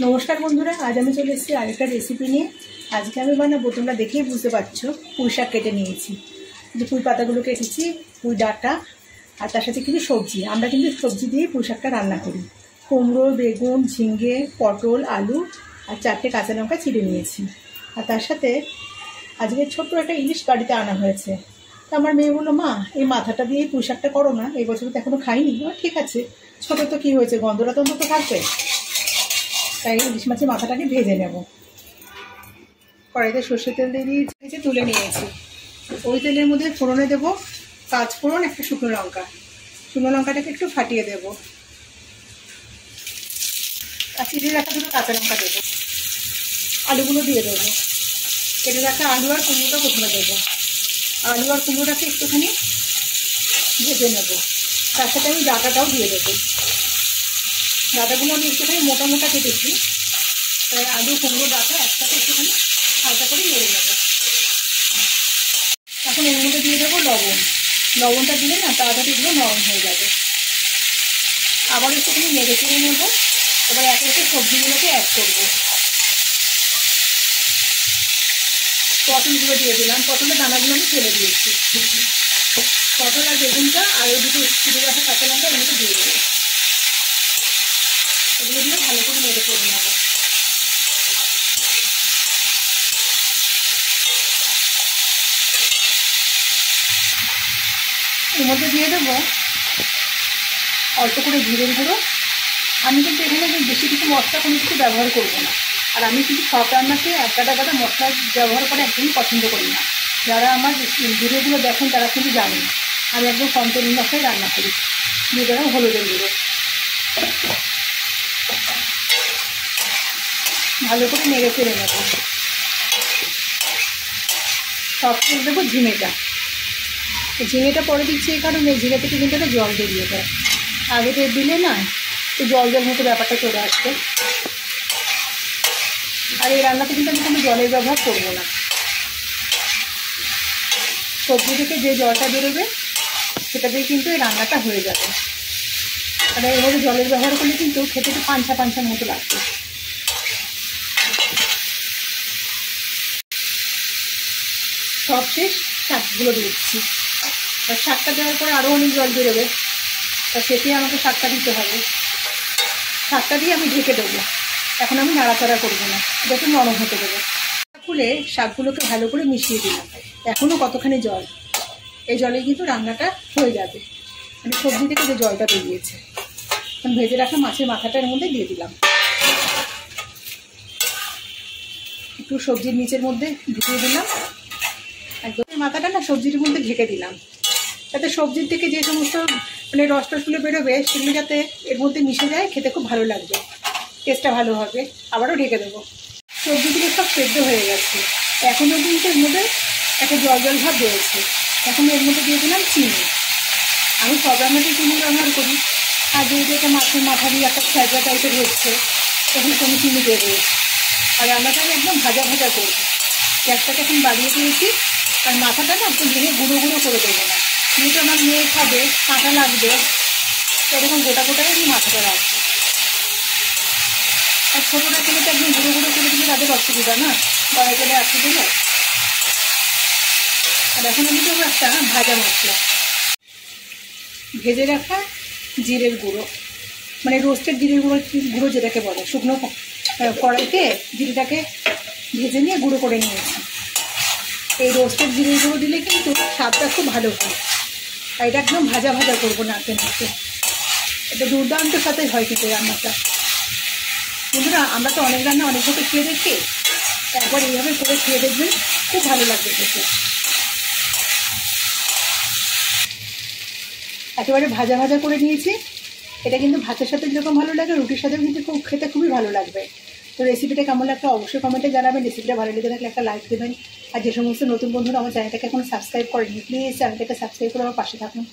নমস্কার বন্ধুরা, আজ আমি চলে এসেছি আরেকটা রেসিপি নিয়ে। আজকে আমি বানাবো, তোমরা দেখেই বুঝতে পারছো, পুঁই শাক কেটে নিয়েছি। যে পুঁই পাতাগুলো কেটেছি, পুঁই ডাঁটা, আর তার সাথে কিছু সবজি। আমরা কিন্তু সবজি দিয়েই পুঁই শাকটা রান্না করি। কুমড়ো, বেগুন, ঝিঙে, পটল, আলু আর 4টে কাঁচা লঙ্কা চিড়ে নিয়েছি। আর তার সাথে আজকে ছোট্ট একটা ইলিশ বাড়িতে আনা হয়েছে। তো আমার মেয়ে বললো, মা এই মাথাটা দিয়েই পুঁই শাকটা করো না, এই বছর তো এখনও খাইনি। ঠিক আছে, ছোটো তো কী হয়েছে, গন্ধটা তো অন্তত থাকবে। তাই ইলিশ মাছের মাথাটাকে ভেজে নেব। কড়াইতে সর্ষের তেল দিয়ে দিয়েছি, তুলে নিয়েছি। ওই তেলের মধ্যে ফোড়নে দেবো পাঁচ ফোড়ন, একটা শুকনো লঙ্কা। শুকনো লঙ্কাটাকে একটু ফাটিয়ে দেবো। আর চিড়ে রাখা দুটো কাঁচা লঙ্কা দেবো। আলুগুলো দিয়ে দেবো। কেটে রাখা আলু আর কুমড়োটা প্রথমে দেবো। আলু আর কুমড়োটাকে একটুখানি ভেজে নেবো। তার সাথে আমি ডাঁটাটাও দিয়ে দেবো। ডাঁটাগুলো আমি একটুখানি মোটা মোটা কেটেছি, তাই আলু, কুমড়ো, ডাঁটা একসাথে একটুখানি হালকা করে নেড়ে নেবো। এখন এর মধ্যে দিয়ে দেবো লবণ। লবণটা দিলে না তাড়াতাড়ি এগুলো নরম হয়ে যাবে। আবার একটুখানি নেড়ে চেড়ে নেবো। এবার একে একে সবজিগুলোকে অ্যাড করবো। পটলগুলো দিয়ে দিলাম। পটলের দানাগুলো আমি ফেলে দিয়েছি। পটল আর বেগুনটা আর ওই দুটো চিড়ে রাখা কাঁচা লঙ্কা এগুলো দিয়ে দেবো। এগুলো দিয়ে ভালো করে নেড়ে করে নেবো। এর মধ্যে দিয়ে দেবো অল্প করে জিরের গুঁড়ো। আমি কিন্তু এখানে বেশি কিছু মশলা কোনো কিছু ব্যবহার করবো না। আর আমি কিন্তু সব রান্নাতে একটা মশলা ব্যবহার করে একদমই পছন্দ করি না। যারা আমার ভিডিওগুলো দেখেন তারা কিন্তু জানেন আমি একদম কম তেল মশলায় রান্না করি। দিয়ে দিলাম হলুদের গুঁড়ো। ভালো করে নেড়ে ফেড়ে নেব। সব তেল দেবো ঝিঙেটা। ঝিঙেটা পরে দিচ্ছি এই কারণে, ঝিঙে থেকে কিন্তু একটা জল বেরিয়ে যায়। আগে তেল দিলে না তো জল মতো ব্যাপারটা চলে আসবে। আর এই রান্নাতে কিন্তু আমি কোনো জলের ব্যবহার করবো না। সবজি থেকে যে জলটা বেরোবে সেটা দিয়ে কিন্তু এই রান্নাটা হয়ে যাবে। আর এইভাবে জলের ব্যবহার করলে কিন্তু খেতে একটু পাঞ্চা পাঞ্চার মতো লাগবে। সব শেষ, শাকগুলো দিচ্ছি। আর শাকটা দেওয়ার পরে আরও অনেক জল বেরোবে, তা সেটি আমাকে শাকটা দিতে হবে। শাকটা দিয়ে আমি ঢেকে দেবো। এখন আমি নাড়াচাড়া করবো না, এটা একটু নরম হতে দেবো। খুলে শাকগুলোকে ভালো করে মিশিয়ে দিলাম। এখনও কতখানি জল, এই জলে কিন্তু রান্নাটা হয়ে যাবে। আমি সবজি থেকে যে জলটা বেরিয়েছে, এখন ভেজে রাখা মাছের মাথাটার মধ্যে দিয়ে দিলাম। একটু সবজির নিচের মধ্যে ঢুকিয়ে দিলাম। একদম মাথাটা না সবজির মধ্যে ঢেকে দিলাম, যাতে সবজির থেকে যে সমস্ত রস টসগুলো বেরোবে সেগুলো যাতে এর মধ্যে মিশে যায়, খেতে খুব ভালো লাগবে, টেস্টটা ভালো হবে। আবারও ঢেকে দেবো। সবজিগুলো সব সেদ্ধ হয়ে গেছে। এখনও কিন্তু এর মধ্যে একটা জল জল ভাব রয়েছে। এখন এর মধ্যে দিয়ে দিলাম চিনি। আমি সব রান্নাতে চিনি ব্যবহার করি, আর যেহেতু একটা মাছের মাথা দিয়ে একটা ছ্যাঁচা টাইপের হচ্ছে, তখন আমি চিনি দিয়ে দিয়েছি। আর রান্নাটা আমি একদম ভাজা ভাজা করবো। গ্যাসটাকে এখন বাড়িয়ে দিয়েছি। আর মাথাটা না একদম ভেঙে গুঁড়ো গুঁড়ো করে দেবো না, যেহেতু আমার মেয়ে খাবে, কাঁটা লাগবে, এরকম গোটা গোটাই আমি মাথাটা রাখবো। আর ছোটোটা খেলে তো একদম গুঁড়ো গুঁড়ো করে দিলে তাদের অসুবিধা না, গলায় গেলে আসতে দিলে। আর এখন আমি দেবো একটা ভাজা মশলা, ভেজে রাখা জিরের গুঁড়ো, রোস্টেড জিরের গুঁড়ো যেটাকে বলে। শুকনো কড়াইতে জিরেটাকে ভেজে নিয়ে গুঁড়ো করে নিয়েছি। এই রোস্টেড জিরের গুঁড়ো দিলে কিন্তু স্বাদটা খুব ভালো হয়। আর এটা একদম ভাজা ভাজা করবো নাড়তে নাড়তে। এটা দুর্দান্ত সাথে হয় কিন্তু রান্নাটা। বন্ধুরা, আমরা তো অনেক রান্না অনেকভাবে খেয়ে দেখি, একবার এইভাবে করে খেয়ে দেখবেন, খুব ভালো লাগবে খেতে। একেবারে ভাজা ভাজা করে নিয়েছি। এটা কিন্তু ভাতের সাথে যেরকম ভালো লাগে, রুটির সাথেও কিন্তু খেতে খুবই ভালো লাগবে। তো রেসিপিটা কেমন লাগবে অবশ্যই কমেন্টে জানাবেন। রেসিপিটা ভালো লেগে থাকলে একটা লাইক দেবেন। আর যে সমস্ত নতুন বন্ধুরা আমার চ্যানেলটাকে এখনো সাবস্ক্রাইব করেনি, প্লিজ চ্যানেলটাকে সাবস্ক্রাইব করে আমার পাশে থাকুন।